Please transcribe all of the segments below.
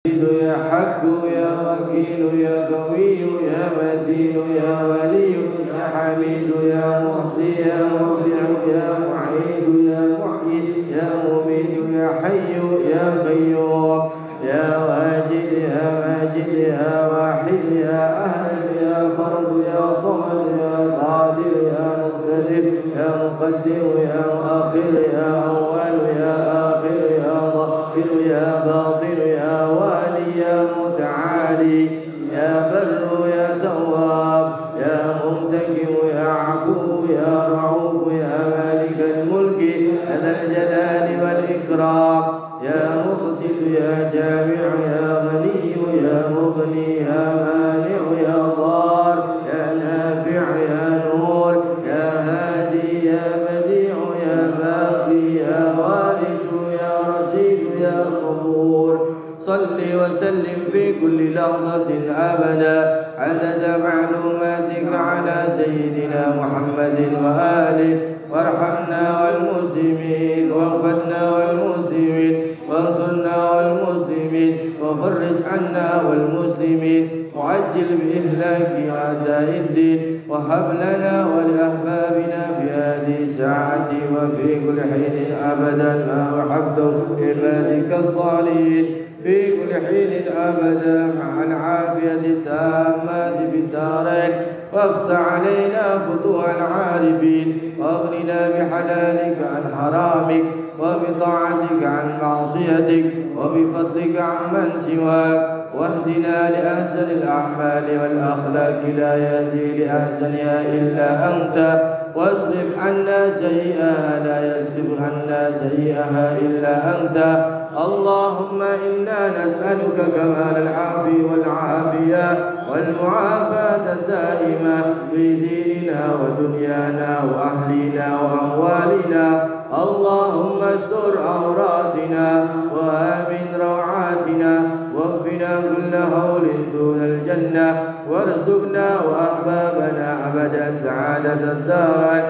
يا حق يا وكيل يا قوي يا متين يا ولي يا حميد يا محصي يا مبدع يا معيد يا محيي يا مميت يا حي يا قيوم يا واجد يا ماجد يا واحد يا أهل يا فرد يا صمد يا قادر يا مقتدر يا مقدم يا مؤخر يا أول يا آخر يا ظاهر يا باطن يا والي يا متعالي يا بر يا تواب يا منتقم يا عفو يا رؤوف يا مالك الملك يا ذا الجلال والإكرام يا مقسط يا جامع يا غني يا مغني يا مانع يا ضار يا نافع يا نور يا هادي يا بديع يا باقي يا وارث يا رشيد يا صبور صل وسلم في كل لحظة أبدا عدد معلوماتك على سيدنا محمد وآله وارحمنا والمسلمين واغفرنا والمسلمين وانصرنا والمسلمين وفرج عنا والمسلمين وعجل بإهلاك أعداء الدين وهب لنا ولأحبابنا في هذه الساعة وفي كل حين أبدا ما وحبته عبادك الصالحين في كل حين أبدا مع العافية التامة في الدارين وافتح علينا فتوح العارفين واغننا بحلالك عن حرامك وبطاعتك عن معصيتك وبفضلك عمن سواك واهدنا لأحسن الأعمال والأخلاق لا يهدي لأحسنها إلا أنت واصرف عنا سيئها لا يصرف عنا سيئها إلا أنت اللهم إنا نسألك كمال العافية والعافية والمعافاة الدائمة في ديننا ودنيانا وأهلنا وأموالنا اللهم استر عوراتنا وآمن روعاتنا واغفنا كل هول دون الجنة وارزقنا وأحبابنا أبدا سعادة الدارين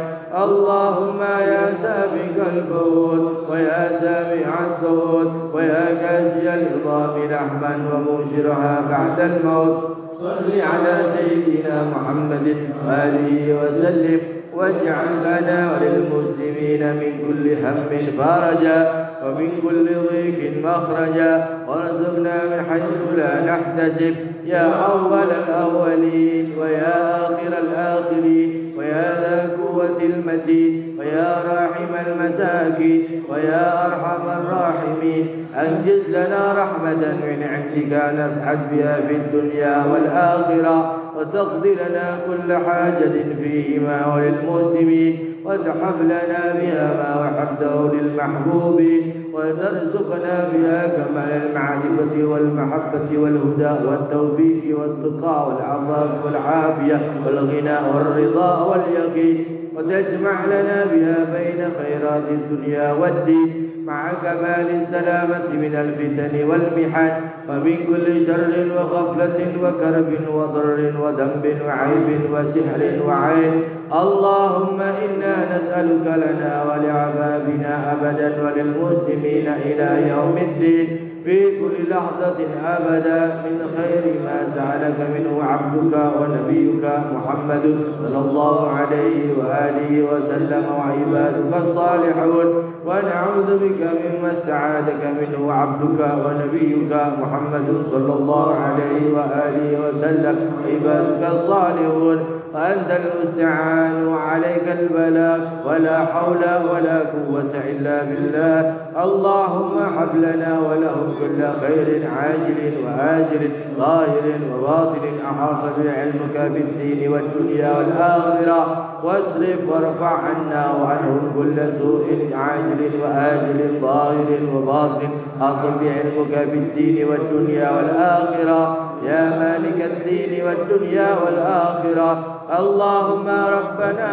اللهم يا سابق الفوت ويا سامع الصوت ويا كاسي العظام لحما ومنشرها بعد الموت صل على سيدنا محمد وآله وسلم واجعل لنا وللمسلمين من كل هم فرجا ومن كل ضيق مخرجا وارزقنا من حيث لا نحتسب يا أول الأولين ويا آخر الآخرين ويا ذا قوة المتين ويا راحم المساكين ويا أرحم الراحمين أنجز لنا رحمة من عندك نسعد بها في الدنيا والآخرة وتقضي لنا كل حاجة فيهما وللمسلمين وتحب لنا بها ما وحبته للمحبوبين وترزقنا بها كمال المعرفة والمحبة والهدى والتوفيق والتقى والعفاف والعافية والغنى والرضا واليقين وتجمع لنا بها بين خيرات الدنيا والدين مع كمال السلامة من الفتن والمحن ومن كل شر وغفلة وكرب وضر وذنب وعيب وسحر وعين اللهم إنا نسألك لنا ولعبابنا أبدا وللمسلمين إلى يوم الدين في كل لحظة أبدا من خير ما سألك منه عبدك ونبيك محمد صلى الله عليه وآله وسلم وعبادك الصالحون ونعوذ بك مما استعاذك منه عبدك ونبيك محمد صلى الله عليه وآله وسلم عبادك الصالحون وأنت المستعان وعليك البلاغ ولا حول ولا قوة إلا بالله اللهم هب لنا ولهم كل خير عاجل وآجل ظاهر وباطن أحاط بعلمك في الدين والدنيا والآخرة واصرف وارفع عنا وعنهم كل سوء عاجل وآجل ظاهر وباطن أحاط بعلمك في الدين والدنيا والآخرة يا مالك الدين والدنيا والآخرة اللهم ربنا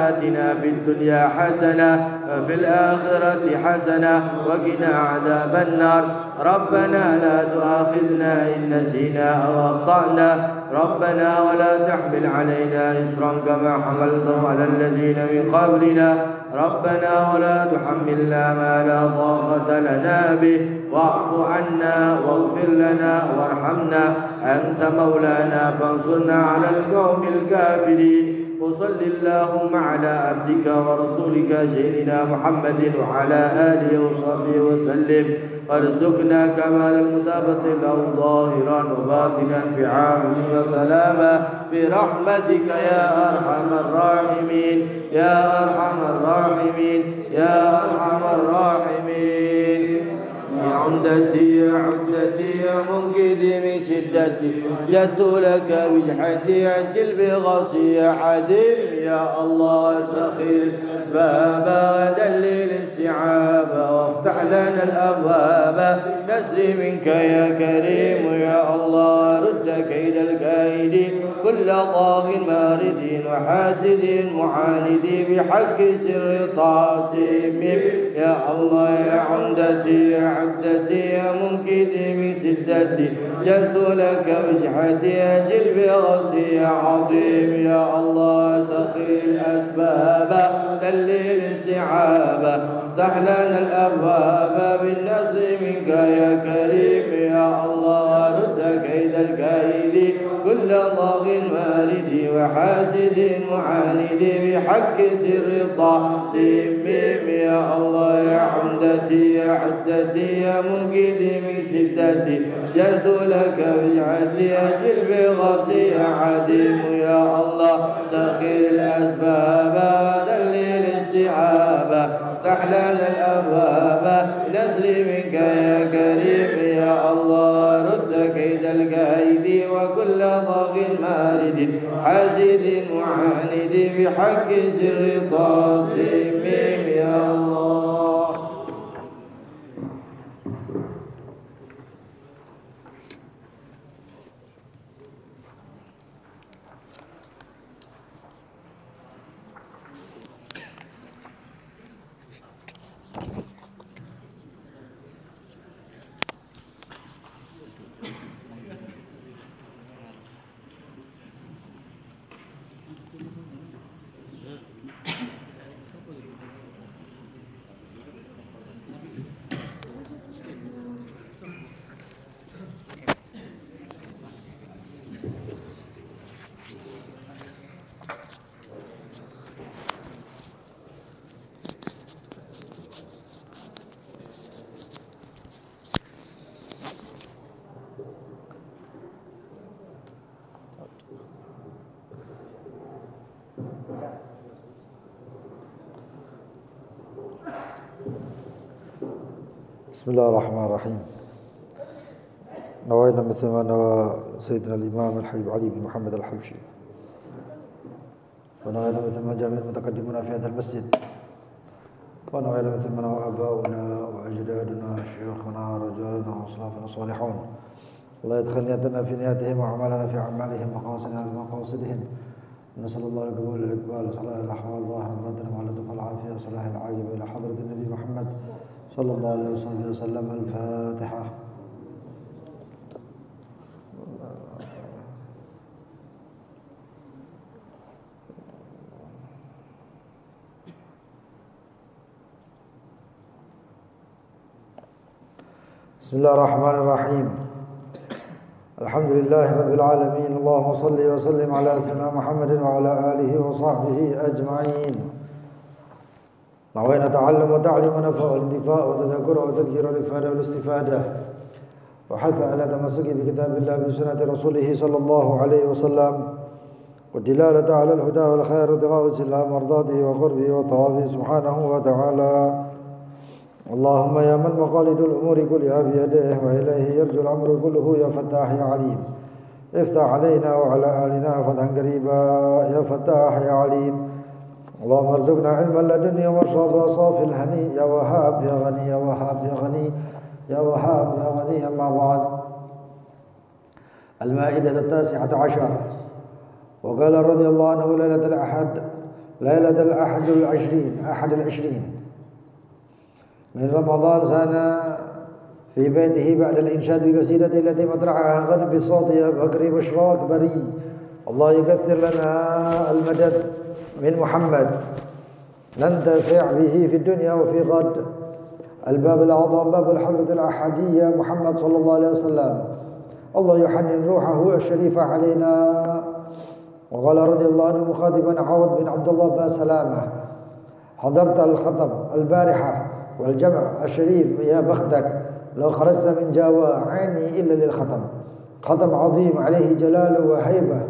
آتنا في الدنيا حسنة وفي الآخرة حسنة وقنا عذاب النار ربنا لا تؤاخذنا إن نسينا أو أخطأنا ربنا ولا تحمل علينا إصرا كما حملته على الذين من قبلنا ربنا ولا تحملنا ما لا طاقة لنا به واعف عنا واغفر لنا وارحمنا أنت مولانا فانصرنا على القوم الكافرين. وصل اللهم على عبدك ورسولك سيدنا محمد وعلى آله وصحبه وسلم. وارزقنا كمال المتابعة له ظاهرا وباطنا في عافية وسلامة برحمتك يا أرحم الراحمين يا أرحم الراحمين يا أرحم الراحمين. يا عمدتي يا عدتي يا منقذي من شدتي جدت لك وجحتي أجل بغصي يا عديم يا الله سخير الأسباب دلل السعاب وافتح لنا الأبواب نسري منك يا كريم يا الله رد كيد الكائد كل طاغ مارد وحاسد معاند بحق سر طاسم يا الله يا عمدتي يا عدتي يا منكدي من سدتي جدت لك وجحتي أجل بغصي يا عظيم يا الله سخير الأسباب دلل السعاب افتح لنا الأبواب بالنصر منك يا كريم يا الله رد كيد الكائد كل ضاغ مارد وحاسد معاند بحق سر طاسم يا الله يا عمدتي يا عدتي يا منقذي من سدتي جدت لك وجعتي أجل بغصي يا عديم يا الله سخير الأسباب دلل السعاب افتح لنا الأبواب نسري منك يا كريم يا الله رد كيد الكائد وكل ضاغ مارد حاسد معاند بحق سر طاسم يا الله. بسم الله الرحمن الرحيم. نوينا مثل ما نوى سيدنا الإمام الحبيب علي بن محمد الحبشي، ونوينا مثل ما جميع المتقدمون في هذا المسجد، ونوينا مثل ما نوى آباؤنا وأجدادنا شيوخنا رجالنا وأصلافنا الصالحون. الله يدخل نيتنا في نياتهم وأعمالنا في أعمالهم ومقاصدنا في مقاصدهم. نسأل الله القبول والإقبال وصلاح الأحوال ظاهر باطن واللطف والعافية وصلاح العاقبة إلى حضرة النبي محمد صلى الله عليه وسلم. الفاتحة. بسم الله الرحمن الرحيم. الحمد لله رب العالمين. اللهم صل وسلم على سيدنا محمد وعلى آله وصحبه أجمعين. نوينا تعلم وتعليم ونفع والاندفاع وتذكر وتذكير والإفادة والاستفادة، وحث على تمسك بكتاب الله بسنة رسوله صلى الله عليه وسلم، والدلالة على الهدى والخير وابتغاء وجه الله مرضاته وقربه وثوابه سبحانه وتعالى. اللهم يا من مقاليد الأمور كلها بيده وإليه يرجو الأمر كله يا فتاح يا عليم، افتح علينا وعلى آلنا فتحا قريبا يا فتاح يا عليم. اللهم ارزقنا علما لدنيا ومشربا صافي الهني يا وهاب يا غني يا وهاب يا غني يا وهاب يا غني. أما بعد. المائدة 19. وقال رضي الله عنه ليلة أحد العشرين من رمضان سنة في بيته بعد الإنشاد بقصيدته التي مطرحها غنى بصوت بكر بشراك بري. الله يكثر لنا المدد من محمد ننتفع به في الدنيا وفي غد. الباب الأعظم باب الحضرة الأحدية محمد صلى الله عليه وسلم. الله يحنن روحه الشريفة علينا. وقال رضي الله عنه مخاطبا عوض بن عبد الله بن سلامة: حضرت الختم البارحة والجمع الشريف، يا بختك لو خرجت من جاوى عيني إلا للختم. ختم عظيم عليه جلال وهيبة،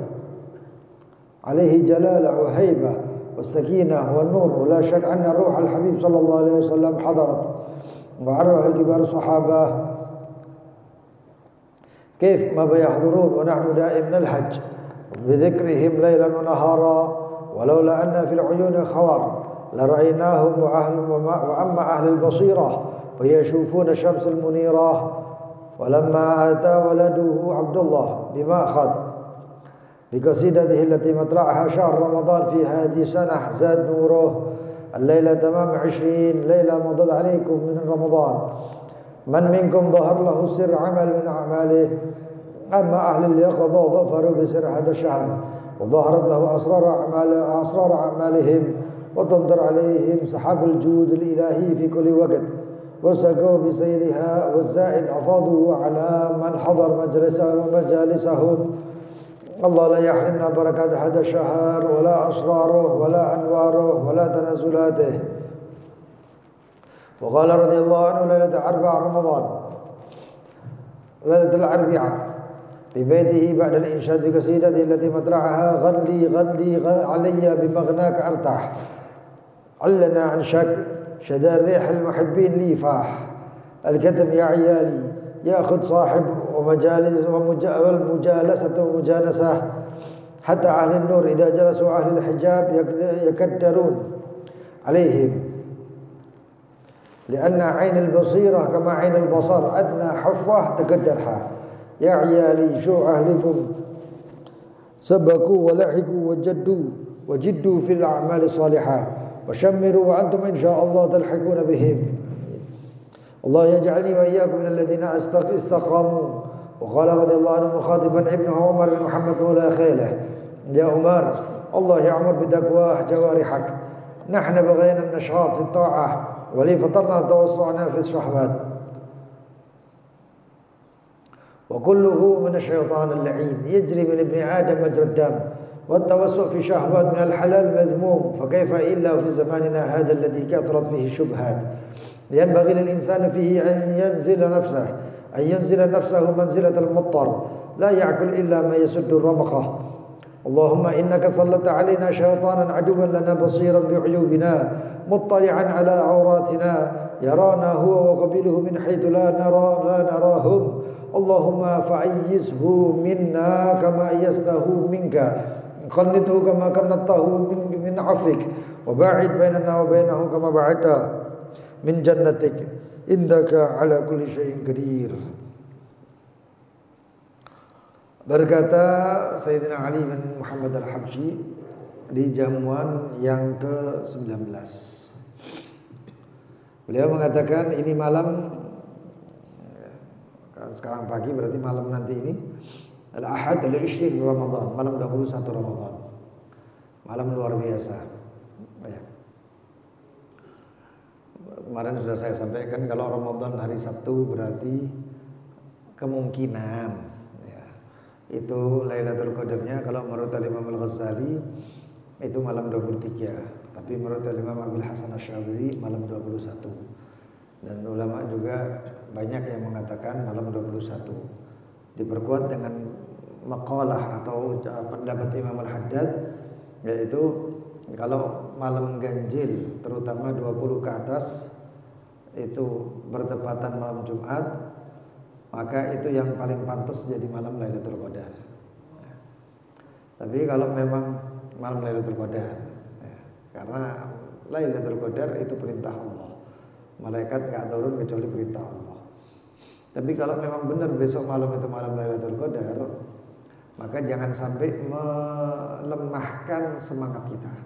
عليه جلال وهيبة والسكينة والنور، ولا شك أن روح الحبيب صلى الله عليه وسلم حضرت. وأرواح كبار الصحابة كيف ما بيحضرون ونحن دائم نلهج بذكرهم ليلا ونهارا، ولولا أن في العيون خوار لرأيناهم وأما أهل البصيرة فيشوفون الشمس المنيرة. ولما أتى ولده عبد الله بمأخذ بقصيدته التي مطلعها شهر رمضان في هذه السنة زاد نوره. الليلة تمام 20 ليلة مضت عليكم من رمضان، من منكم ظهر له سر عمل من أعماله؟ أما أهل اليقظة ظفروا بسر هذا الشهر، وظهرت له أسرار أعمالهم، وتمطر عليهم سحاب الجود الإلهي في كل وقت، وسقوا بسيلها، والزائد أفاضوا على من حضر مجالسهم. الله لا يحرمنا بركات هذا الشهر ولا أسراره ولا أنواره ولا تنازلاته. وقال رضي الله عنه ليلة 4 رمضان، ليلة الأربعاء ببيته بعد الإنشاد بقصيدته التي مطلعها غلي علي بمغناك أرتاح، علنا عن شك شدار ريح المحبين لي فاح، الكتم يا عيالي ياخذ صاحب ومجالس والمجالسة ومجانسة، حتى أهل النور إذا جلسوا أهل الحجاب يكدرون عليهم، لأن عين البصيرة كما عين البصر أدنى حفة تكدرها. يا عيالي شو أهلكم سبقوا ولحقوا وجدوا في الأعمال الصالحة، وشمروا وأنتم إن شاء الله تلحقون بهم. الله يجعلني وإياكم من الذين استقاموا. وقال رضي الله عنه مخاطبا ابنه عمر بن محمد مولى خيله: يا عمر الله يعمر بتقواه جوارحك، نحن بغينا النشاط في الطاعة ولي فطرنا توسعنا في الشهوات، وكله من الشيطان اللعين، يجري من ابن آدم مجرى الدم، والتوسع في شهوات من الحلال مذموم، فكيف إلا في زماننا هذا الذي كثرت فيه الشبهات. ينبغي للإنسان فيه أن ينزل نفسه منزلة المضطر، لا يأكل إلا ما يسد الرمقة. اللهم إنك سلطت علينا شيطانا عدوا لنا بصيرا بعيوبنا مطلعا على عوراتنا، يرانا هو وقبيله من حيث لا نراهم. اللهم فأيزه منا كما أيزته منك، قنته كما قنته من عفوك، وباعد بيننا وبينه كما بعدت من جنتك، إنك على كل شيء قدير. Berkata Sayyidina Ali bin Muhammad al-Habsyi di jamuan yang ke-19, beliau mengatakan ini malam, sekarang pagi berarti malam nanti ini Al-Ahad al-20 Ramadan, malam 21 Ramadan, malam luar biasa ya. Kemarin sudah saya sampaikan kalau Ramadan hari Sabtu berarti kemungkinan itu Lailatul Qadarnya kalau menurut Imam Al-Ghazali itu malam 23, tapi menurut Imam Abil Hasan Asy-Syadzili malam 21, dan ulama juga banyak yang mengatakan malam 21. Diperkuat dengan maqalah atau pendapat Imam Al-Haddad, yaitu kalau malam ganjil terutama 20 ke atas itu bertepatan malam Jumat, maka itu yang paling pantas jadi malam Lailatul Qadar. Tapi kalau memang malam Lailatul Qadar, karena Lailatul Qadar itu perintah Allah, malaikat gak turun kecuali perintah Allah. Tapi kalau memang benar besok malam itu malam Lailatul Qadar, maka jangan sampai melemahkan semangat kita.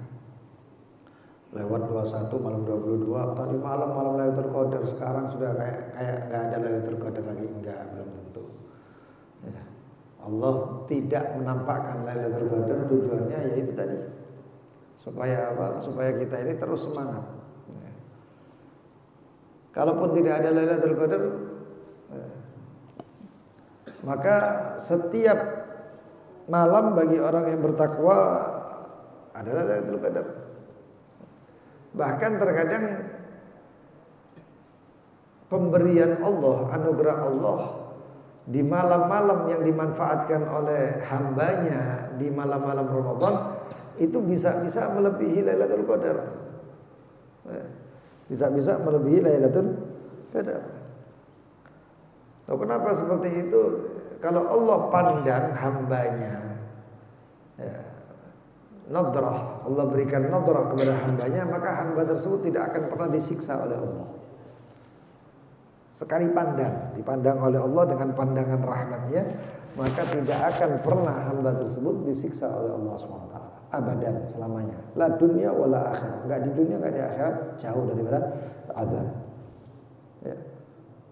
Lewat 21 malam 22 tadi malam Lailatul Qadar, sekarang sudah kayak enggak ada Lailatul Qadar lagi, enggak, belum tentu ya. Allah tidak menampakkan Lailatul Qadar, tujuannya yaitu tadi supaya apa? Supaya kita ini terus semangat ya. kalaupun tidak ada Lailatul Qadar, maka setiap malam bagi orang yang bertakwa adalah Lailatul Qadar. Bahkan terkadang pemberian Allah, anugerah Allah di malam-malam yang dimanfaatkan oleh hambanya di malam-malam Ramadan itu bisa melebihi Lailatul Qadar. Bisa melebihi Lailatul Qadar. Tahu kenapa seperti itu? Kalau Allah pandang hambanya, ya, nadrah, Allah berikan nadrah kepada hambanya, maka hamba tersebut tidak akan pernah disiksa oleh Allah. Sekali dipandang oleh Allah dengan pandangan rahmatnya, maka tidak akan pernah hamba tersebut disiksa oleh Allah SWT. Abadan, selamanya. La dunia wala akhirat. Enggak di dunia, enggak di akhirat, jauh daripada azab. Ya.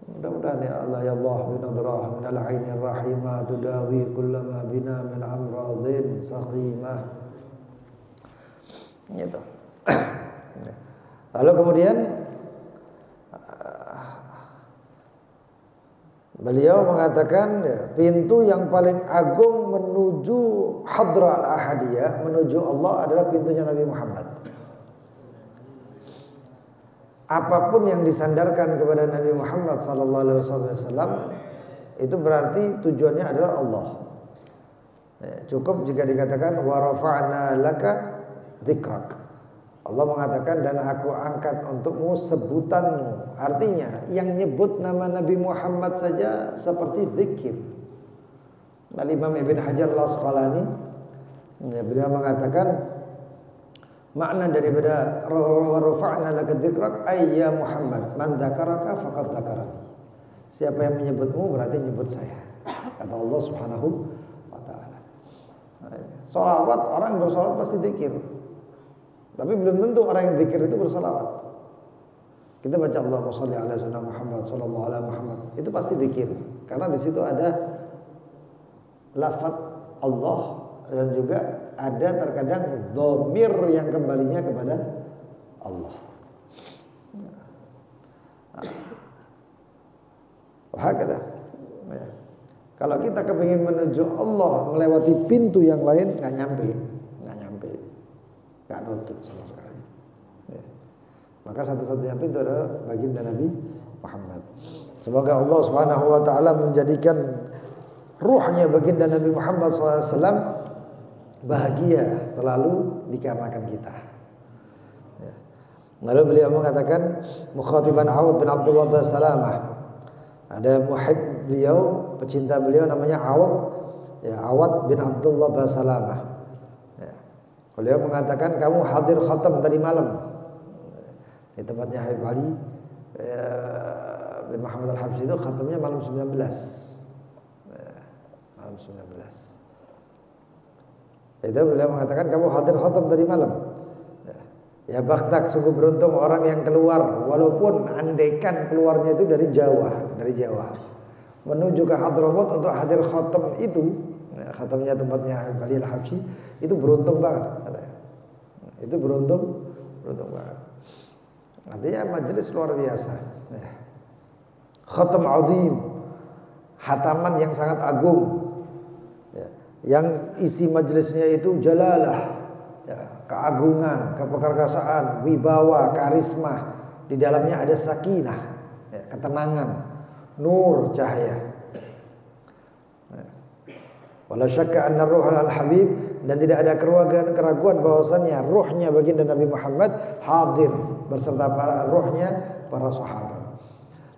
Mudah-mudahan ya Allah, ya Allah, binadrah minal ainir rahimah tudawi kullama bina min amradhin saqimah. Gitu. Lalu kemudian beliau mengatakan pintu yang paling agung menuju hadrah al-ahadiyah, menuju Allah adalah pintunya Nabi Muhammad. Apapun yang disandarkan kepada Nabi Muhammad SAW itu berarti tujuannya adalah Allah. Cukup jika dikatakan wa rafa'na laka dzikrak. Allah mengatakan dan aku angkat untukmu sebutanmu. Artinya yang nyebut nama Nabi Muhammad saja seperti zikir. Imam Ibn Hajar al-Asqalani beliau mengatakan makna daripada rafa'na laka dzikrak ay ya Muhammad man dzakaraka faqad dzakarani. Siapa yang menyebutmu berarti nyebut saya. Kata Allah Subhanahu wa taala. Shalawat, orang yang bersolawat pasti zikir. Tapi belum tentu orang yang zikir itu bersolawat. Kita baca Allahumma shalli ala sayyidina Muhammad sallallahu alaihi Muhammad, itu pasti zikir. Karena di situ ada lafaz Allah dan juga ada terkadang dhamir yang kembalinya kepada Allah. Wahakata. Kalau kita kepingin menuju Allah melewati pintu yang lain nggak nyampe, nggak nutut sama sekali. Ya. Maka satu-satunya pintu adalah baginda Nabi Muhammad. Semoga Allah Subhanahu Wa Taala menjadikan ruhnya baginda Nabi Muhammad SAW bahagia selalu dikarenakan kita. Ya. Lalu beliau mengatakan mukhatiban Awad bin Abdullah bin Salamah. Ada muhib beliau, pecinta beliau namanya Awad, ya, Awad bin Abdullah bin Salamah. Ya. Beliau mengatakan kamu hadir khatam tadi malam di tempatnya Habib Ali bin Muhammad Al-Habsyi itu khatamnya malam 19. Ya, malam 19. Itu beliau mengatakan kamu hadir khatam tadi malam. Ya bakhtak, sungguh beruntung orang yang keluar, walaupun andaikan keluarnya itu dari Jawa menuju ke Hadramaut untuk hadir khatam itu, ya, khatamnya tempatnya Habib Ali Al-Habsyi, itu beruntung banget katanya. Itu beruntung banget. Artinya majelis luar biasa. Ya. Khatam azim, hataman yang sangat agung. Ya. Yang isi majelisnya itu jalalah. Ya, keagungan, keperkasaan, wibawa, karisma. Di dalamnya ada sakinah, ya, ketenangan, nur, cahaya. Wala syakka anna ruhal al-habib, dan tidak ada keraguan bahwasannya ruhnya baginda Nabi Muhammad hadir beserta para ruhnya para sahabat.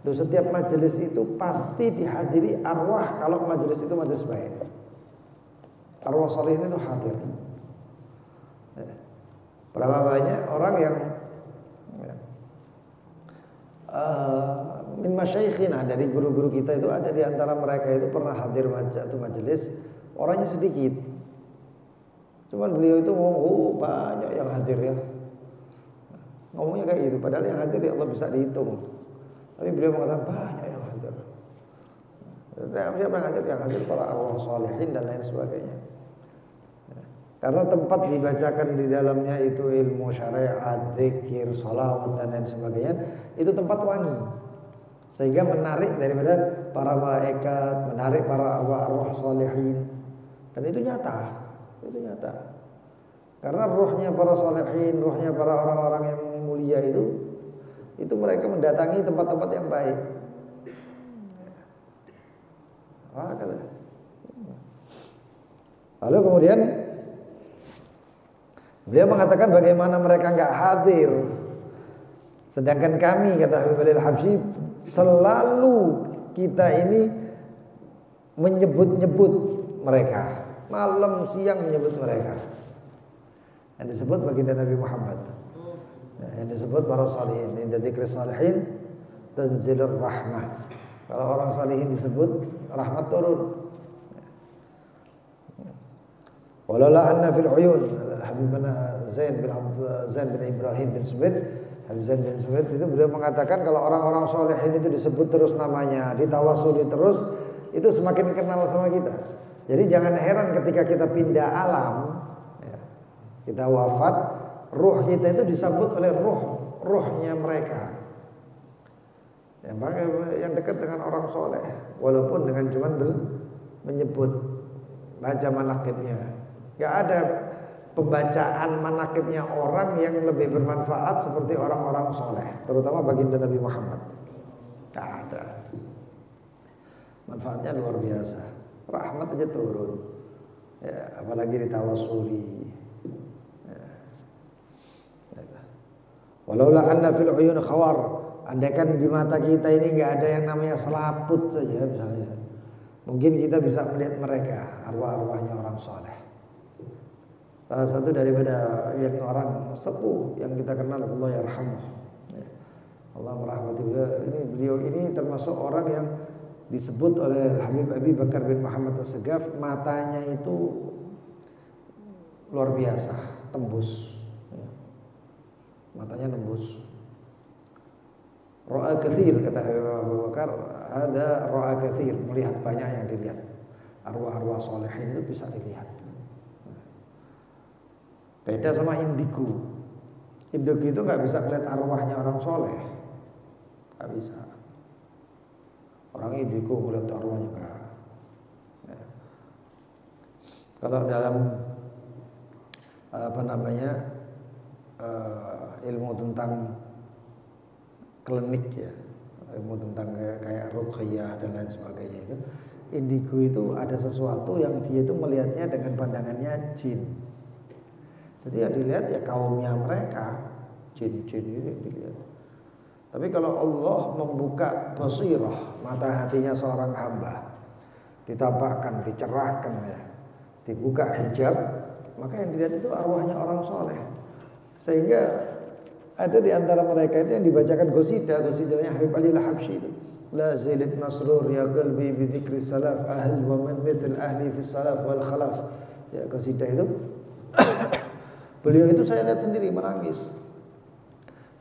Lalu setiap majelis itu pasti dihadiri arwah kalau majelis itu majelis baik. Arwah salihin itu hadir. Berapa banyak orang yang min masyayikhina, dari guru-guru kita itu ada di antara mereka itu pernah hadir majelis, orangnya sedikit. Cuman beliau itu ngomong, banyak yang hadir ya. Ngomongnya kayak gitu, padahal yang hadir ya Allah bisa dihitung. Tapi beliau mengatakan banyak yang hadir. Siapa yang hadir? Yang hadir para arwah salihin dan lain sebagainya. Karena tempat dibacakan di dalamnya itu ilmu syariat, zikir, sholawat dan lain sebagainya, itu tempat wangi. Sehingga menarik daripada para malaikat, menarik para arwah-arwah solehin. Dan itu nyata, itu nyata. Karena rohnya para solehin, rohnya para orang-orang yang mulia itu mereka mendatangi tempat-tempat yang baik. Lalu kemudian beliau mengatakan bagaimana mereka enggak hadir, sedangkan kami, kata Habib Ali Al-Habsyi, selalu kita ini menyebut-nyebut mereka, malam siang menyebut mereka. Yang disebut baginda Nabi Muhammad, yang disebut para salihin. Inda dzikri salihin tanzilur rahmah. Kalau orang salihin disebut, rahmat turun. Walaula anna fil uyun, Habibana Zain bin Ibrahim bin Subaid, Habib Zain bin Subaid itu beliau mengatakan kalau orang-orang salihin itu disebut terus namanya, ditawasuli terus, itu semakin kenal sama kita. Jadi jangan heran ketika kita pindah alam, kita wafat, ruh kita itu disambut oleh ruhnya mereka. Yang dekat dengan orang soleh, walaupun dengan cuman menyebut, baca manaqibnya. Gak ada pembacaan manaqibnya orang yang lebih bermanfaat seperti orang-orang soleh, terutama baginda Nabi Muhammad. Gak ada. Manfaatnya luar biasa. Rahmat aja turun. Ya, apalagi ditawasuli. Walaula anna fil uyun khawar, andaikan di mata kita ini enggak ada yang namanya selaput saja misalnya, mungkin kita bisa melihat mereka, arwah-arwahnya orang soleh. Salah satu daripada yang orang sepuh yang kita kenal, Allah yarhamuh, Allah merahmati beliau ini termasuk orang yang disebut oleh Habib Abi Bakar bin Muhammad As-Segaf, matanya itu luar biasa, tembus. Matanya nembus. Ra'a katsir, kata Abu Bakar, ada ra'a katsir, melihat banyak yang dilihat. Arwah-arwah solehin itu bisa dilihat. Beda sama indigo. Indigo itu nggak bisa melihat arwahnya orang soleh, nggak bisa. Orang indigo melihat arwahnya nggak. Kalau dalam ilmu tentang klinik ya, ilmu tentang kayak ruqyah dan lain sebagainya, itu indigo itu ada sesuatu yang dia itu melihatnya dengan pandangannya jin. Jadi yang dilihat ya kaumnya mereka, jin-jin ini dilihat. Tapi kalau Allah membuka basirah, mata hatinya seorang hamba, ditampakkan, dicerahkan ya, dibuka hijab, maka yang dilihat itu arwahnya orang soleh. Sehingga ada di antara mereka itu yang dibacakan gosidanya Habib Ali Al-Habsyi itu. La zilit masrur ya qalbi bi dzikri salaf ahl wa man mithl ahli fi salaf wal khalaf. Ya qasidah itu beliau itu saya lihat sendiri menangis.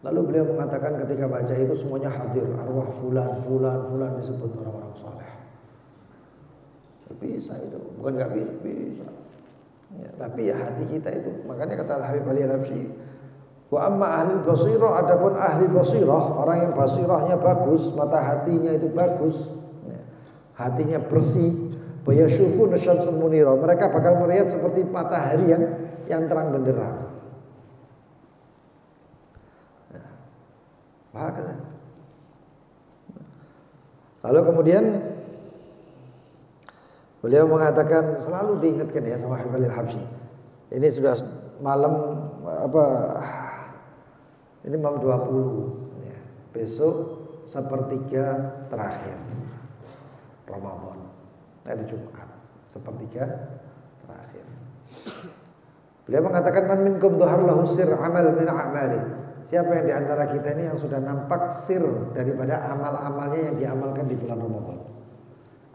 Lalu beliau mengatakan ketika baca itu semuanya hadir, arwah fulan disebut orang-orang saleh. Bisa itu, bukan enggak bisa. Ya, tapi ya hati kita itu, makanya kata Habib Ali Al-Habsyi, wa amma ahli basirah, adapun ahli basirah, orang yang basirahnya bagus, mata hatinya itu bagus, ya, hatinya bersih, bayashufun syamsun munira, mereka bakal melihat seperti matahari yang terang benderang. Ya. Lalu kemudian beliau mengatakan, selalu diingatkan ya sama Habib Ali Al-Habsyi. Ini sudah malam ini malam 20 ya. Besok sepertiga terakhir Ramadan. Hari Jumat sepertiga terakhir. Beliau mengatakan, man minkum dhahar lahu sir amal min a'mali. Siapa yang di antara kita ini yang sudah nampak sir daripada amal-amalnya yang diamalkan di bulan Ramadan?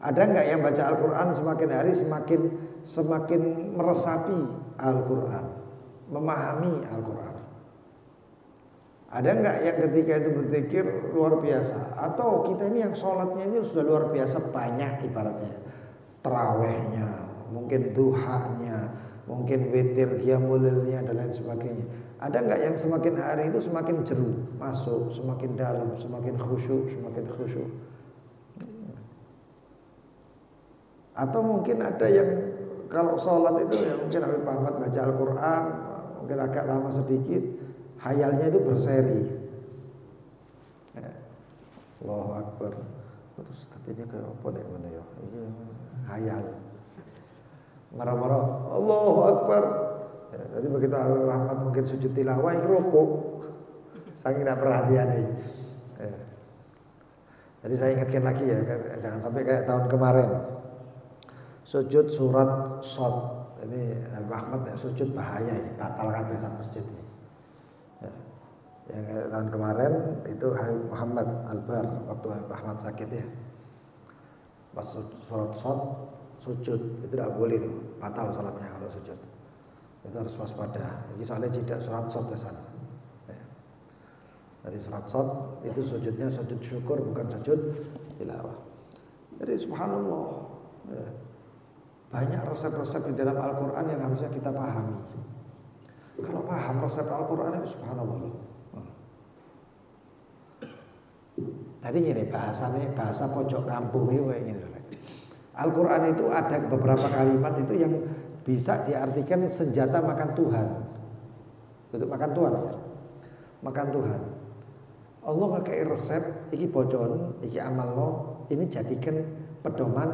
Ada enggak yang baca Al-Quran semakin hari semakin meresapi Al-Quran, memahami Al-Quran? Ada enggak yang ketika itu berzikir luar biasa? Atau kita ini yang sholatnya ini sudah luar biasa banyak ibaratnya, tarawehnya, mungkin duhanya, mungkin witir, qiyamul lailnya dan lain sebagainya. Ada nggak yang semakin hari itu semakin jeru masuk, semakin dalam, semakin khusyuk, semakin khusyuk. Atau mungkin ada yang kalau sholat itu ya mungkin Habib Ahmad baca Al-Quran mungkin agak lama sedikit, hayalnya itu berseri. Ya. Allahu Akbar. Terus tadinya kayak apa nih mana ya? Hayal. Marah-marah. Allahu Akbar. Ya, jadi begitu Habib Ahmad mungkin sujud tilawah, rukuk. Saking tidak perhatian nih. Ya. Jadi saya ingatkan lagi ya, jangan sampai kayak tahun kemarin. Sujud surat Shad. Ini Habib Ahmad ya, sujud bahaya ya, batal kabeh sak masjid ini. Ya. Yang tahun kemarin itu Habib Muhammad Albar waktu Habib Ahmad sakit ya. Pas surat Shad sujud itu tidak boleh tuh, batal sholatnya kalau sujud. Itu harus waspada. Ini soalnya tidak surat Shad ya sana. Ya. Jadi surat Shad itu sujudnya sujud syukur bukan sujud tilawah. Jadi subhanallah. Ya. Banyak resep-resep di dalam Al-Quran yang harusnya kita pahami. Kalau paham resep Al-Quran itu subhanallah. Tadi gini bahasanya, bahasa pojok kampung ini kayak gini. Al-Quran itu ada beberapa kalimat itu yang bisa diartikan senjata makan Tuhan. Untuk makan Tuhan ya. Makan Tuhan. Allah ngekei resep, iki bocon, iki amalno, ini jadikan pedoman,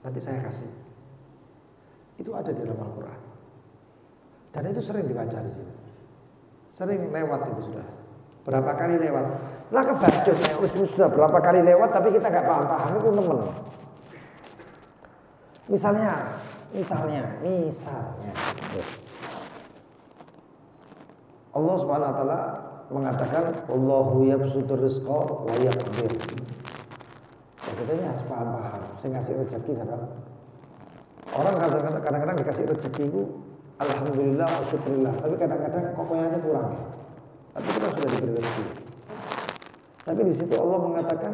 nanti saya kasih. Itu ada di dalam Al-Quran. Dan itu sering dibaca di sini. Sering lewat itu sudah. Berapa kali lewat? Lah kebadut ya, sudah berapa kali lewat tapi kita nggak paham-paham itu temen. Misalnya Allah Subhanahu wa taala mengatakan Allahu yabsutur rizqa wa yaqdir. Ya, kita ini harus paham-paham. Saya ngasih rezeki siapa? Orang kadang-kadang dikasih rezeki itu alhamdulillah wa syukurillah, tapi kadang-kadang kokoyannya kurang ya. Tapi kita sudah diberi rezeki. Tapi di situ Allah mengatakan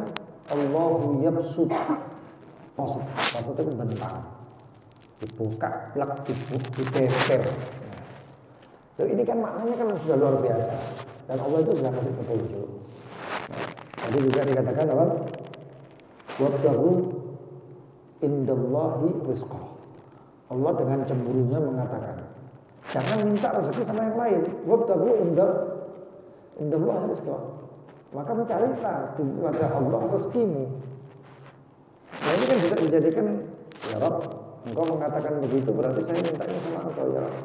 Allahu yabsut. Maksudnya itu bentang, dibuka, plak, diteper. Nah, ini kan maknanya kan sudah luar biasa. Dan Allah itu sudah kasih petunjuk. Tadi juga dikatakan apa? Wabtahu indallahi rizqa. Allah dengan cemburunya mengatakan, jangan minta rezeki sama yang lain. Wabtahu indallahi rizqa. Maka mencarilah kepada Allah rezekimu. Nah ini kan juga dijadikan, ya Rabb, engkau mengatakan begitu berarti saya mintanya sama engkau ya Rabb.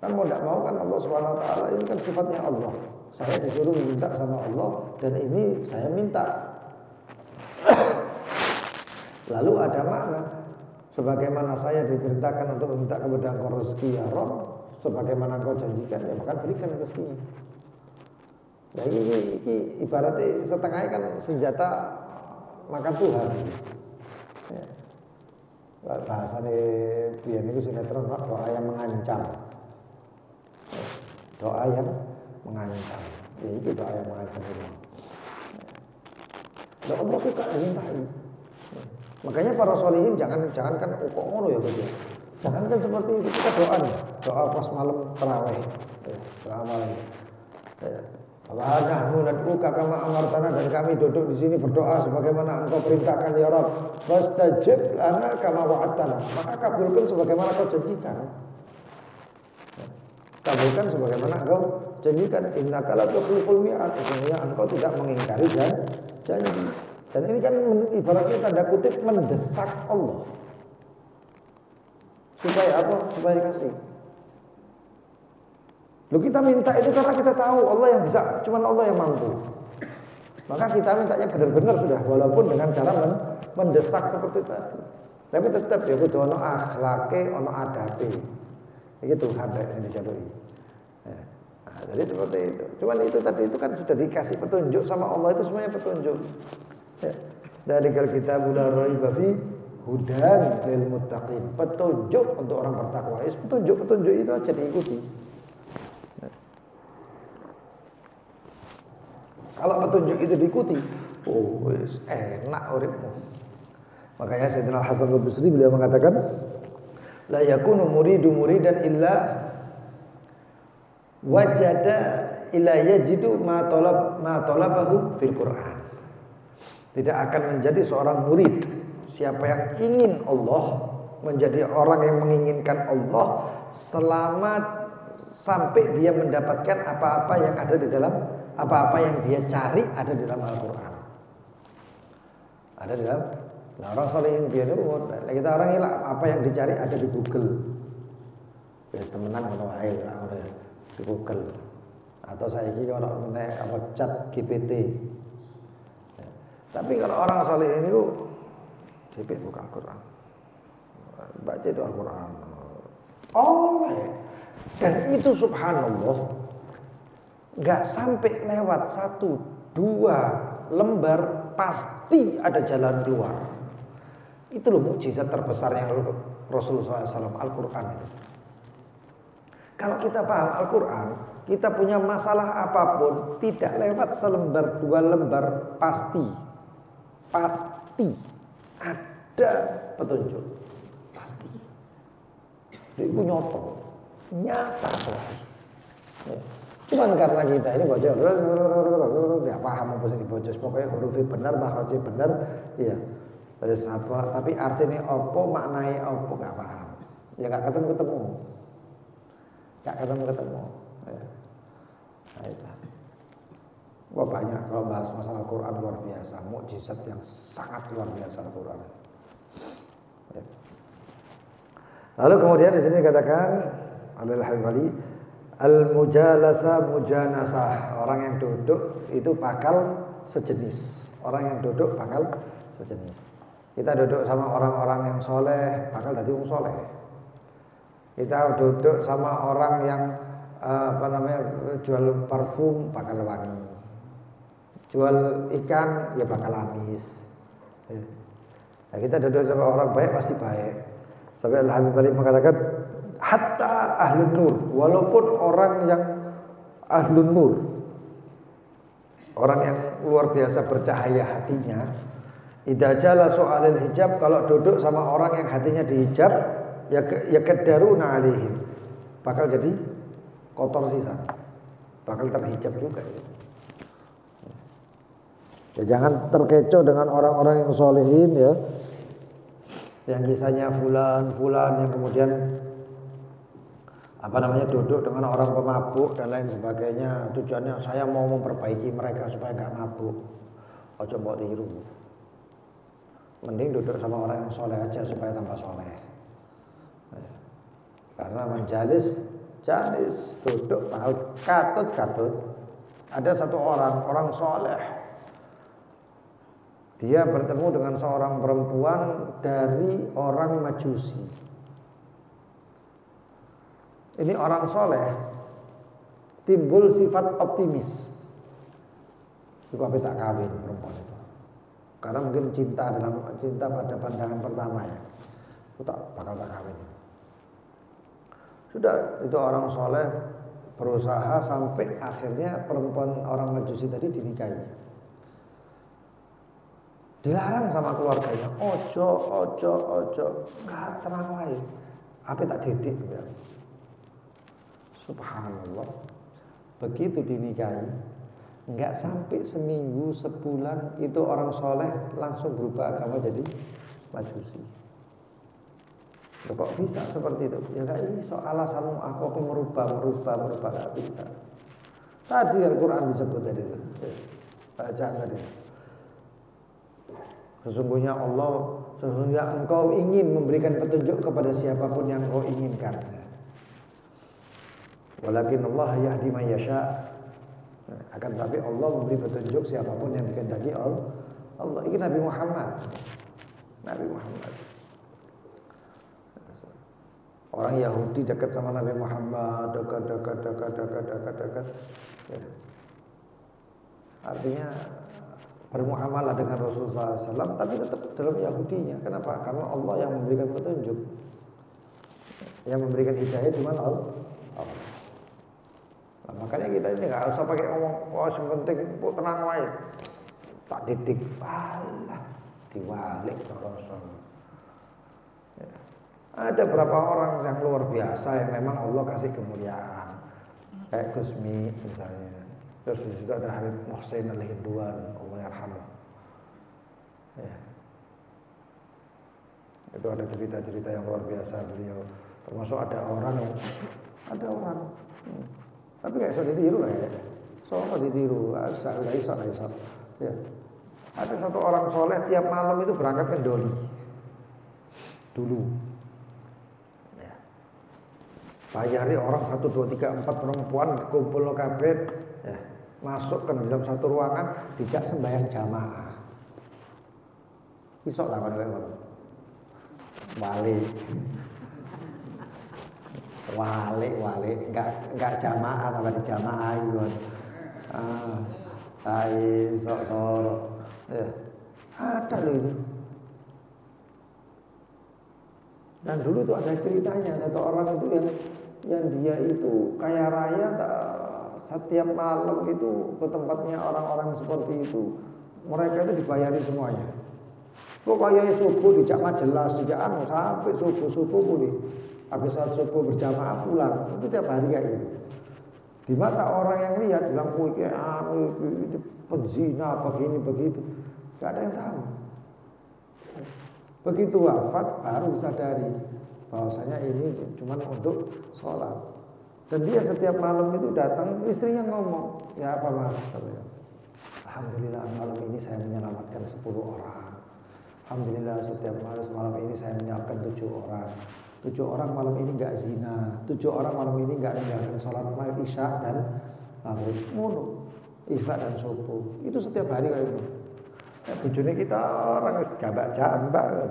Kan mau tidak mau kan Allah Subhanahu wa taala ini kan sifatnya Allah. Saya disuruh minta sama Allah dan ini saya minta. Lalu ada makna, sebagaimana saya diperintahkan untuk meminta kepada engkau rezeki ya Rabb, sebagaimana engkau janjikan ya maka berikan rezekinya. Nah ini ibaratnya setengahnya kan senjata makan Tuhan. Ya. Bahasanya biar itu sinetron doa yang mengancam. Doa yang mengancam. Ya, itu doa yang mengancam itu. Dan Allah suka dimintai. Makanya para sholihin jangankan kok ngono ya gitu. Jangankan seperti itu kita doa pas malam tarawih. Ya, doa malam. Ya. Allah nahnu nad'uka kama amartana, dan kami duduk di sini berdoa sebagaimana engkau perintahkan ya Rabb. Fastajib lana kama wa'adtana. Maka kabulkan sebagaimana kau janjikan. Kabulkan sebagaimana engkau janjikan. Innaka la tukhliful mi'ad. Sesungguhnya engkau tidak mengingkari janji. Dan ini kan ibaratnya tanda kutip mendesak Allah. Supaya apa? Supaya dikasih. Loh kita minta itu karena kita tahu Allah yang bisa, cuman Allah yang mampu. Maka kita mintanya benar-benar sudah, walaupun dengan cara mendesak seperti tadi. Tapi tetap ya kudu ono akhlake, ono adabe. Iki Tuhan yang dijalui. Ya. Nah, jadi seperti itu. Cuman itu tadi itu kan sudah dikasih petunjuk sama Allah, itu semuanya petunjuk. Ya. Dalikal kitabul la raiba fi hudan lil muttaqin. Petunjuk untuk orang bertakwa. Petunjuk itu aja diikuti. Kalau petunjuk itu diikuti, oh enak uripmu. Makanya Sayyidina Hasan al-Basri beliau mengatakan, La yakunu muridan illa wajada illa yajidu ma talabahu fil Quran. Tidak akan menjadi seorang murid siapa yang ingin Allah, menjadi orang yang menginginkan Allah selama sampai dia mendapatkan apa-apa yang ada di dalam, apa-apa yang dia cari ada di dalam Al-Quran. Ada di dalam. Nah, orang solehin biar kita orang ini apa yang dicari ada di Google. Biasa temenan atau di Google. Atau saya kira kalau menaik apa chat GPT. Tapi kalau orang solehin itu GPT buka Al-Quran. Baca itu Al-Quran. Oleh. Dan itu subhanallah nggak sampai lewat 1-2 lembar pasti ada jalan keluar. Itu loh mukjizat terbesar yang Rasulullah SAW Al-Quran itu. Kalau kita paham Al-Quran, kita punya masalah apapun tidak lewat selembar 2 lembar pasti ada petunjuk pasti. Itu nyata sekali. Cuman karena kita ini baca tidak paham apa yang dibaca, pokoknya hurufnya benar, makhrajnya benar, iya. Terus apa? Tapi artinya apa, maknanya apa nggak paham. Ya nggak ketemu. Ya. Nah, itu. Wah banyak kalau bahas masalah Al-Quran luar biasa, mukjizat yang sangat luar biasa Al-Quran. Ya. Lalu kemudian di sini dikatakan Al-Hambali al-mujalasa mujanasah, orang yang duduk itu bakal sejenis. Orang yang duduk bakal sejenis. Kita duduk sama orang-orang yang soleh bakal jadi orang soleh. Kita duduk sama orang yang jual parfum bakal wangi. Jual ikan ya bakal amis. Nah, kita duduk sama orang baik pasti baik. Sampai Al-Habib mengatakan hatta ahlun nur, walaupun orang yang ahlun nur, orang yang luar biasa bercahaya hatinya, idza jalasu 'alal hijab, kalau duduk sama orang yang hatinya dihijab, ya kadaruna 'alaihim, bakal jadi kotor sisa, bakal terhijab juga. Ya jangan terkecoh dengan orang-orang yang solehin ya, yang kisahnya fulan yang kemudian duduk dengan orang pemabuk dan lain sebagainya. Tujuannya saya mau memperbaiki mereka supaya nggak mabuk. Ojo mbok tiru. Mending duduk sama orang yang soleh aja supaya tambah soleh. Karena menjalis duduk katut. Ada satu orang soleh. Dia bertemu dengan seorang perempuan dari orang Majusi. Ini orang soleh, timbul sifat optimis. Itu apa tak kawin perempuan itu? Karena mungkin cinta pada pandangan pertama ya. Itu bakal tak kawin. Sudah itu orang soleh berusaha sampai akhirnya perempuan orang Majusi tadi dinikahi. Dilarang sama keluarganya. Ojo, nggak tenang wae. Apa tak didik ya. Subhanallah. Begitu dinikahi, nggak sampai seminggu, sebulan itu orang soleh langsung berubah agama jadi Majusi. Kok bisa seperti itu? Ya nggak iso, alasanmu aku merubah nggak bisa. Tadi Al-Quran disebut tadi itu, bacaan tadi. Sesungguhnya engkau ingin memberikan petunjuk kepada siapapun yang engkau inginkan. Walakin Allah yahdi man yasha. Akan tapi Allah memberi petunjuk siapapun yang dikehendaki Allah. Ini Nabi Muhammad. Orang Yahudi dekat sama Nabi Muhammad, dekat. Ya. Artinya bermuamalah dengan Rasulullah SAW, tapi tetap dalam Yahudinya. Kenapa? Karena Allah yang memberikan petunjuk, yang memberikan hidayah cuma Allah. Nah, makanya kita ini nggak usah pakai ngomong, wah yang penting tenang wae, tak didik, alah diwalik Rasul. Ya. Ada berapa orang yang luar biasa yang memang Allah kasih kemuliaan. Kayak Gusmi misalnya. Terus di situ ada Habib Muhsin Al-Hindwan, Allah yarhamu. Ya. Itu ada cerita-cerita yang luar biasa beliau. Termasuk ada orang. Tapi nggak bisa ditiru lah ya. Soalnya ditiru, bisa. Ya. Ada satu orang soleh tiap malam itu berangkat ke Doli dulu. Bayari orang 1, 2, 3, 4 perempuan kumpul kabeh ya, masuk ke dalam satu ruangan dijak sembahyang jamaah. Iso lah kono kono. Wale enggak jamaah tapi dijamaah itu. Sok. Ya. Ada loh itu. Dan dulu tuh ada ceritanya satu orang itu yang dia itu kaya raya, setiap malam itu ke tempatnya orang-orang seperti itu, mereka itu dibayari semuanya. Pokoknya subuh dijak majelis, dijak sampai subuh pulih. Habis saat subuh berjamaah pulang, itu tiap hari kayak gitu. Di mata orang yang lihat bilang, "Oh, ini penzina begini begitu." Gak ada yang tahu. Begitu wafat baru sadari bahwasanya ini cuma untuk sholat. Dan dia setiap malam itu datang, istrinya ngomong, "Ya apa mas?" katanya. "Alhamdulillah malam ini saya menyelamatkan 10 orang. Alhamdulillah setiap malam ini saya menyelamatkan 7 orang. 7 orang malam ini nggak zina. 7 orang malam ini nggak meninggalkan sholat isya dan maghrib. Isya dan subuh. Itu setiap hari kayak gitu. Ya, bujune kita orang jambak kan.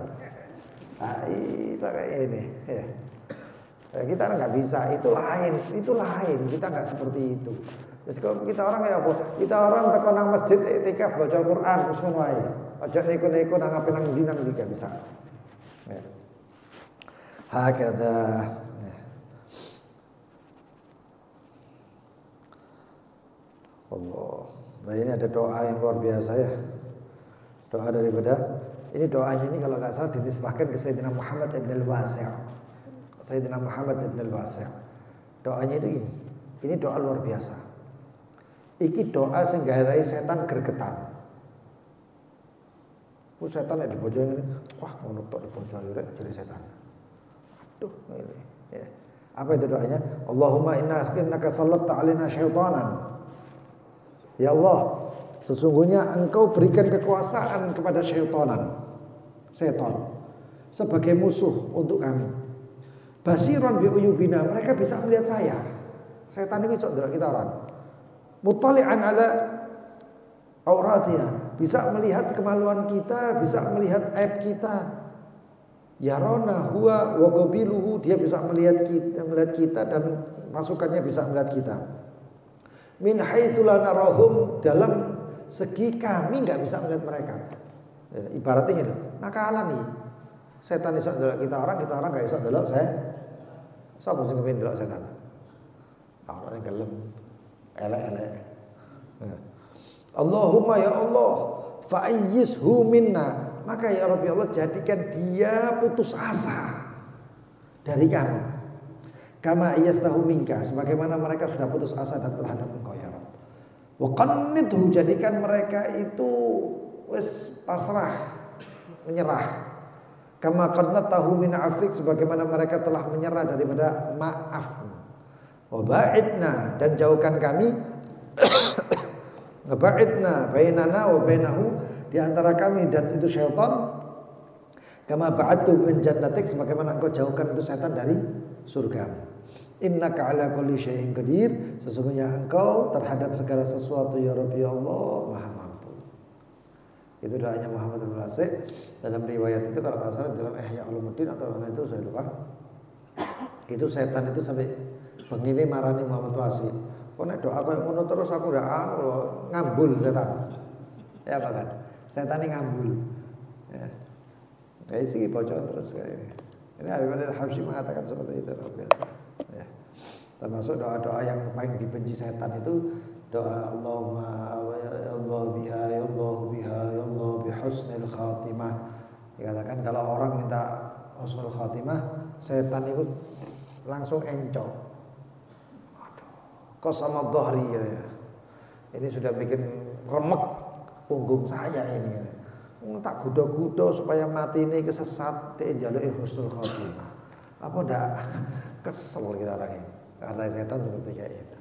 Iso kayak ini ya. Kita nggak bisa, itu lain. Kita nggak seperti itu. Terus kalau kita orang kayak apa? Kita orang teko nang masjid iktikaf baca Quran terus ngono ae. Aja neko-neko nang ape nang ndi gak bisa. Ya. Hakada. Ya. Allah. Nah ini ada doa yang luar biasa ya. Doa daripada ini doanya ini kalau nggak salah dinisbahkan ke Sayyidina Muhammad ibn al-Wasi'. Sayyidina Muhammad ibn al-Wasi'. Doanya itu ini. Ini doa luar biasa. Iki doa sing gawe setan gregetan. Ku setan nek dibojong ini, wah ngono tok dibojong rek jadi setan. Aduh ini ya. Apa itu doanya? Allahumma innaka sallatta 'alaina syaitanan. Ya Allah, sesungguhnya engkau berikan kekuasaan kepada setan sebagai musuh untuk kami. Basiran bi uyubina, mereka bisa melihat saya. Setan itu cok kita orang. Muttali'an ala auratina, bisa melihat kemaluan kita, bisa melihat aib kita. Yarona huwa wa qabiluhu, dia bisa melihat kita dan pasukannya bisa melihat kita. Min haitsu la narahum, dalam segi kami enggak bisa melihat mereka. Ya, ibaratnya gitu. Nakalan nih. Setan iso ndelok kita orang enggak iso ndelok saya. Sapa sing kepengin ndelok setan? Awake gelem elek-elek. Ya. Allahumma ya Allah, fa'ayyizhu minna. Maka ya Rabbi Allah, jadikan dia putus asa dari kami. Kama yastahu minka, sebagaimana mereka sudah putus asa dan terhadap engkau ya Rabb. Wa qannidhu, jadikan mereka itu wis pasrah, menyerah. Kama qannatahu min afik, sebagaimana mereka telah menyerah daripada maafmu. Wa ba'idna, dan jauhkan kami ngeba'idna bainana wa bainahu, di antara kami dan itu syaitan. Kama ba'adtu min jannatik, sebagaimana engkau jauhkan itu setan dari surga. Innaka ala kulli syai'in qadir, sesungguhnya engkau terhadap segala sesuatu ya Rabbi Allah Maha mampu. Itu doanya Muhammad bin Wasi'. Dalam riwayat itu kalau enggak salah dalam Ihya Ulumuddin atau mana itu saya lupa. Itu setan itu sampai begini marani Muhammad Wasi'. Kok nek doa koyo ngono terus aku ndak ngambul setan. Ya apa kan? Setan ini ngambul. Ya. Kayak sih bocor terus kayak ini. Ini Habib al-Habsyi mengatakan seperti itu, luar biasa. Ya. Termasuk doa-doa yang paling dibenci setan itu doa Allahumma ya Allah biha ya Allah biha ya Allah bihusnil khatimah. Dikatakan kalau orang minta husnul khatimah, setan itu langsung encok. Aduh, qasama dhahri ya. Ini sudah bikin remek punggung saya ini ya. Tak gudo-gudo supaya mati ini kesesat, dia njaluki husnul khotimah. Apa ndak kesel kita orang ini. Karena setan seperti kayak itu.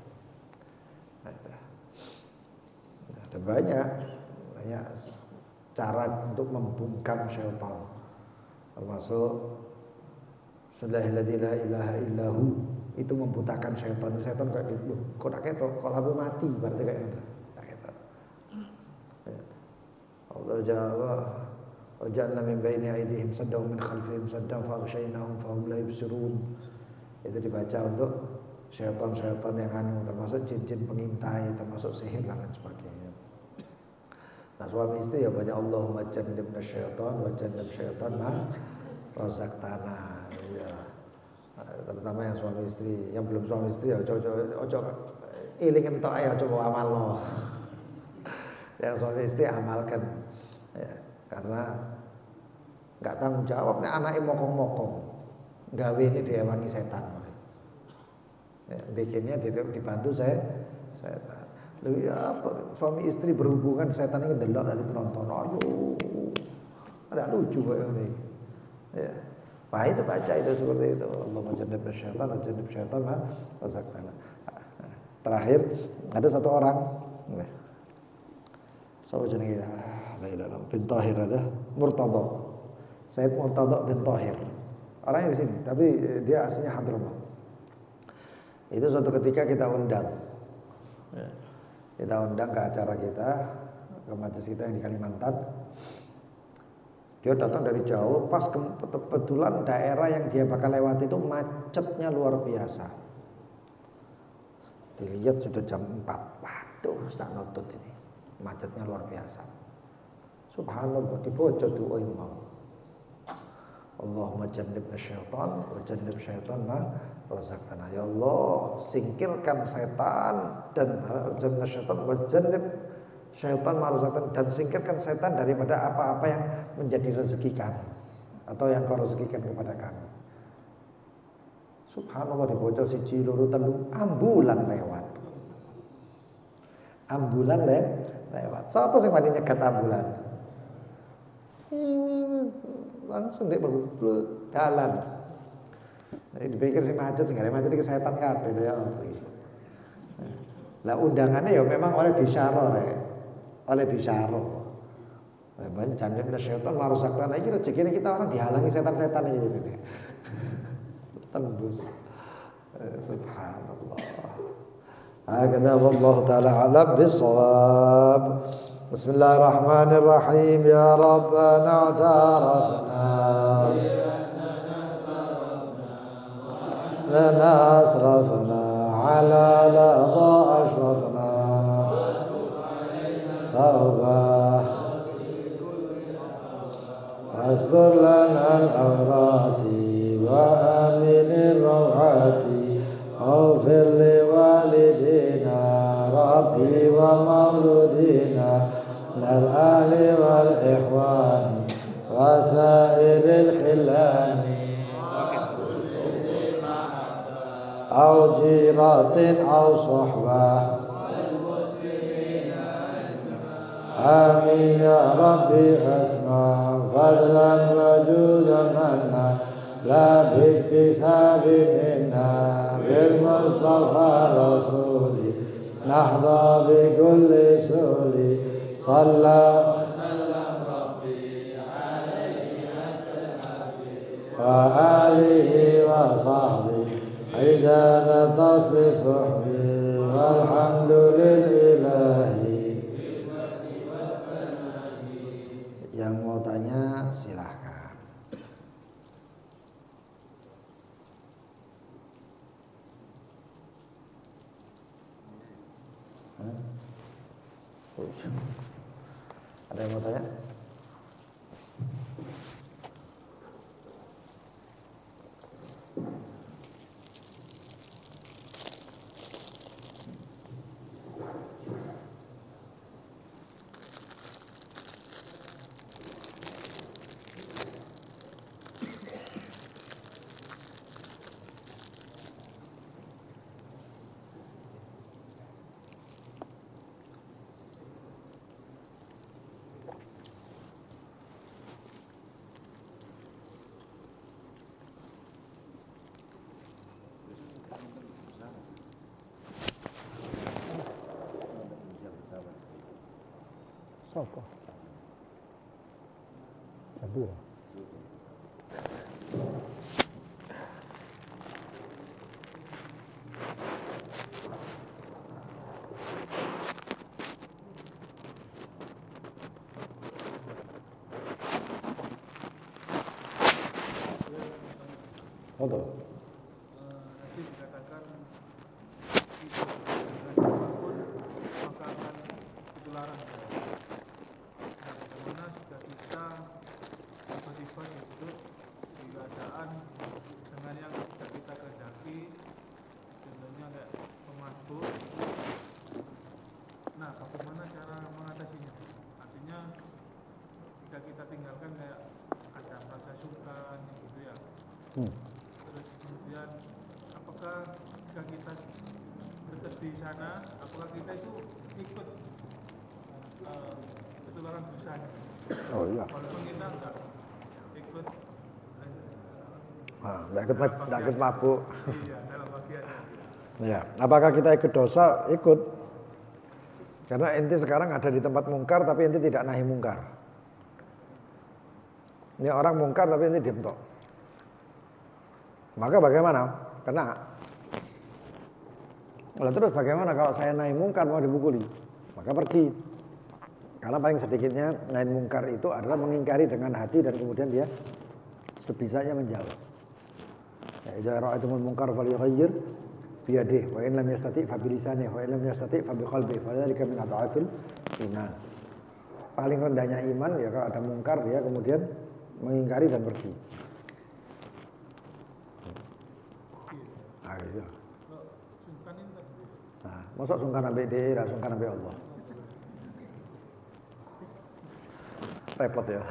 Ada banyak cara untuk membungkam syaitan. Termasuk Bismillahirrahmanirrahim la ilaha illahu itu membutakan syaitan. Syaitan kayak gitu. Kok nak ketok, kok lampu mati berarti kayak gitu. Tak ketok. Allah jalla wa ja'alna min baini aydihim saddan min khalfihim saddan faghshaynahum fahum la yubsirun. Itu dibaca untuk syaitan-syaitan yang termasuk jin-jin pengintai, termasuk sihir dan lain sebagainya. Nah, suami istri ya banyak Allahumma jannibna syaitan wa jannib syaitan ma razaqtana. Ya. Terutama yang suami istri, yang belum suami istri ya ojo iling entok ae coba amal lo. Yang suami istri amalkan. Ya, karena enggak tanggung jawab nek anake mokong-mokong. Gawe ini diawangi setan. Ya, bikinnya dibantu setan. Lalu ya apa, suami istri berhubungan setan ini delok tadi penonton. Aduh. Ada lucu kayak ini. Ya. Nah, itu baca itu seperti itu. Allahumma jannibna syaitan wa jannib syaitan ma razaqtana. Terakhir ada satu orang. Siapa jenenge ya? La ilaha illallah bin Tahir ada Murtada. Said Murtada bin Tahir. Orangnya di sini, tapi dia aslinya Hadramaut. Itu suatu ketika kita undang. Kita undang ke acara kita, ke majelis kita yang di Kalimantan. Dia datang dari jauh, pas kebetulan daerah yang dia bakal lewati itu macetnya luar biasa. Dilihat sudah jam 4. Waduh, sudah nutut ini. Macetnya luar biasa. Subhanallah, dibaca doa imam. Allahumma jannibna syaitan wa jannib syaitan ma razaqtana. Ya Allah, singkirkan setan dan jannibna syaitan wa jannib syaitan ma razaqtana, dan singkirkan setan daripada apa-apa yang menjadi rezeki kami atau yang kau rezekikan kepada kami. Subhanallah, dibaca siji loro telu, ambulan lewat. Ambulan lewat. Siapa sing wani nyegat ambulan? Langsung dia berbulu dalam. Dipikir si macet, sehingga macet itu setan kabeh itu ya apa iki. Lah undangannya ya memang oleh bisyara rek. Oleh bisyara. Ban jannibna syaitan ma razaqtana, iki rezekine kita orang dihalangi setan-setan ini. Tembus. Subhanallah. Hakadha wallahu taala alam bisawab. Bismillahirrahmanirrahim. Ya Rabbana ta'arafna lana asrafna ala ladha ashrafna tawbah wasdur lana al-awrati wa aminir rawati اغفر لوالدينا ربي ومولودينا من الأهل والإخوان وسائر الخلان أو جيرة أو صحبة آمين يا ربي أسمع فضلا وجودا منا لا باكتساب منا بالمصطفى الرسول نحظى بكل سول صلى وسلم ربي عليه وآله وصحبه عداد تصل صحبه والحمد لله. Yang mau tanya silahkan. Ada yang mau tanya? Sopo? Sabir. Betul. Nanti dikatakan itu apapun maka akan ketularan. Nah, bagaimana jika kita tiba-tiba hidup di keadaan dengan yang tidak kita kehendaki, contohnya kayak pemabuk. Nah, bagaimana cara mengatasinya? Artinya jika kita tinggalkan kayak ada rasa sungkan gitu ya. Terus kemudian apakah jika kita tetap di sana, apakah kita itu ikut ketularan dosanya? Oh iya. Walaupun kita enggak ikut Enggak ikut mabuk. iya dalam bagiannya. Ya, apakah kita ikut dosa? Ikut. Karena ente sekarang ada di tempat mungkar tapi ente tidak nahi mungkar. Ini orang mungkar tapi ente diam tok. Maka bagaimana? Kena. Lalu terus bagaimana kalau saya nahi mungkar mau dipukuli? Maka pergi. Karena paling sedikitnya nahi mungkar itu adalah mengingkari dengan hati dan kemudian dia sebisanya menjauh. Ya, idza ra'aitumul munkar falyughayyir biyadihi wa in lam yastati' fa bilisanihi wa in lam yastati' fa biqalbihi fa dzalika min adhafil iman. Paling rendahnya iman ya kalau ada mungkar dia kemudian mengingkari dan pergi. Ayo. Sungkan itu. Nah, mosok sungkan ambek dhewe, ra sungkan ambek Allah. Repot ya.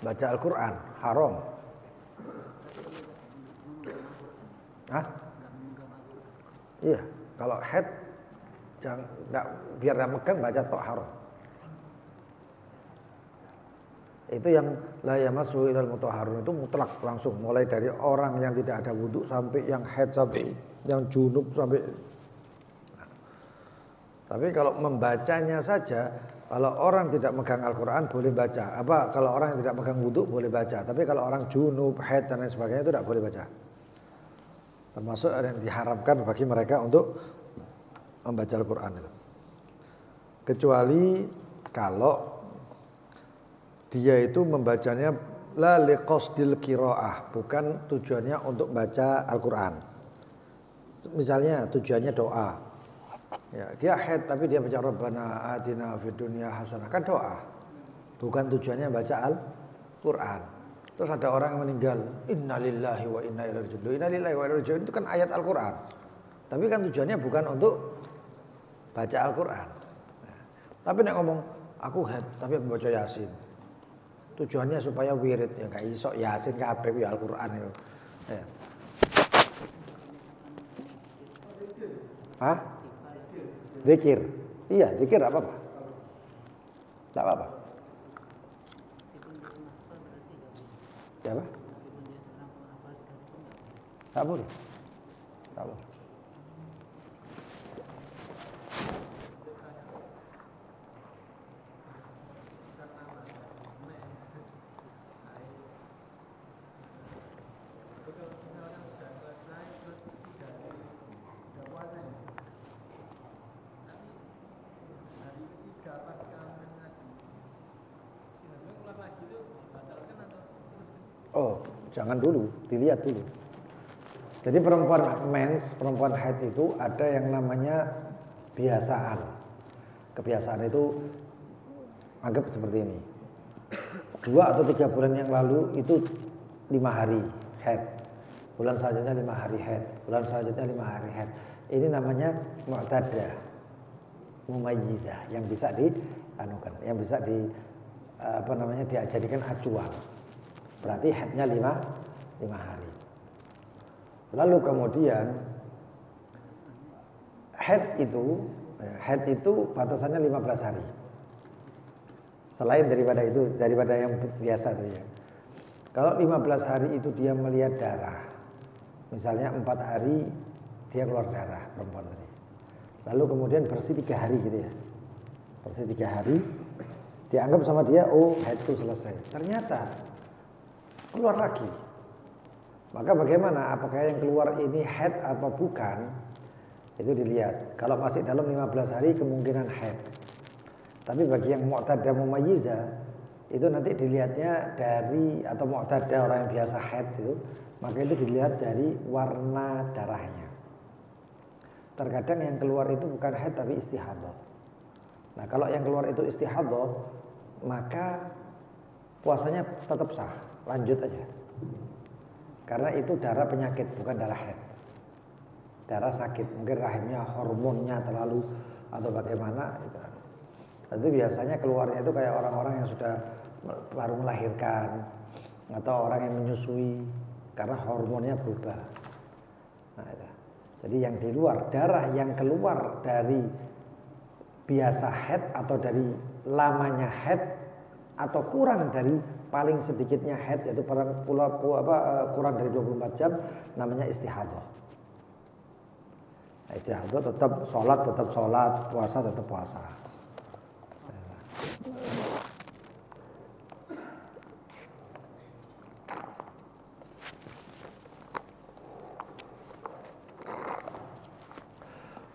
Baca Al-Quran haram. Hah? Iya, kalau head jangan biar nggak megang baca tok haram. Itu yang la yamassu ilal mutahharun itu mutlak langsung mulai dari orang yang tidak ada wudhu sampai yang head sampai yang junub sampai. Tapi kalau membacanya saja, kalau orang tidak megang Al-Quran boleh baca. Apa kalau orang yang tidak megang wudhu boleh baca. Tapi kalau orang junub, haid dan lain sebagainya itu tidak boleh baca. Termasuk yang diharamkan bagi mereka untuk membaca Al-Quran itu. Kecuali kalau dia itu membacanya la liqasdil qiraah, bukan tujuannya untuk baca Al-Quran. Misalnya tujuannya doa. Ya, dia haid tapi dia baca Rabbana atina fid dunya hasanah, kan doa. Bukan tujuannya baca Al-Qur'an. Terus ada orang yang meninggal, innalillahi wa inna ilaihi raji'un. Innalillahi wa inna ilaihi raji'un itu kan ayat Al-Qur'an. Tapi kan tujuannya bukan untuk baca Al-Qur'an. Nah, tapi nek ngomong aku haid tapi baca Yasin. Tujuannya supaya wirid ya gak iso Yasin kabeh kuwi Al-Qur'an ya. Ya. Hah? Zikir. Iya, zikir enggak apa-apa. Enggak apa-apa. Ya apa? Tak boleh. Tak boleh. Oh, jangan dulu, dilihat dulu. Jadi perempuan mens, perempuan haid itu ada yang namanya kebiasaan. Kebiasaan itu anggap seperti ini. 2 atau 3 bulan yang lalu itu 5 hari haid. Bulan selanjutnya 5 hari haid. Bulan selanjutnya 5 hari haid. Ini namanya mu'tadah, mumayyizah, yang bisa dianukan, yang bisa dijadikan acuan. Berarti haidnya 5 hari. Lalu kemudian haid itu Haid itu batasannya 15 hari. Selain daripada yang biasa tuh ya. Kalau 15 hari itu dia melihat darah, misalnya 4 hari dia keluar darah perempuan tadi. Lalu kemudian bersih 3 hari gitu ya. Bersih 3 hari, dianggap sama dia, oh haid itu selesai. Ternyata keluar lagi. Maka bagaimana? Apakah yang keluar ini haid atau bukan? Itu dilihat. Kalau masih dalam 15 hari kemungkinan haid. Tapi bagi yang mu'tadah mumayyiza itu nanti dilihatnya dari, atau mu'tadah orang yang biasa haid itu, maka itu dilihat dari warna darahnya. Terkadang yang keluar itu bukan haid tapi istihadah. Nah kalau yang keluar itu istihadah, maka puasanya tetap sah, lanjut aja. Karena itu darah penyakit, bukan darah haid. Darah sakit, mungkin rahimnya hormonnya terlalu atau bagaimana itu. Itu biasanya keluarnya itu kayak orang-orang yang sudah baru melahirkan atau orang yang menyusui karena hormonnya berubah. Nah, itu. Jadi yang di luar, darah yang keluar dari biasa haid atau dari lamanya haid atau kurang dari paling sedikitnya haid, yaitu kurang dari 24 jam, namanya istihadah. Nah, istihadah tetap sholat, puasa tetap puasa.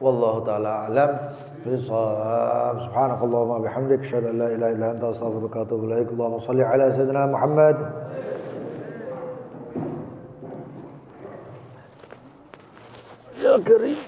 Wallahu ta'ala alam bisawab. Subhanakallahumma bihamdik, asyhadu an la ilaha illa anta, astaghfiruka wa atubu ilaik. Allahumma shalli ala sayyidina Muhammad. Ya Karim.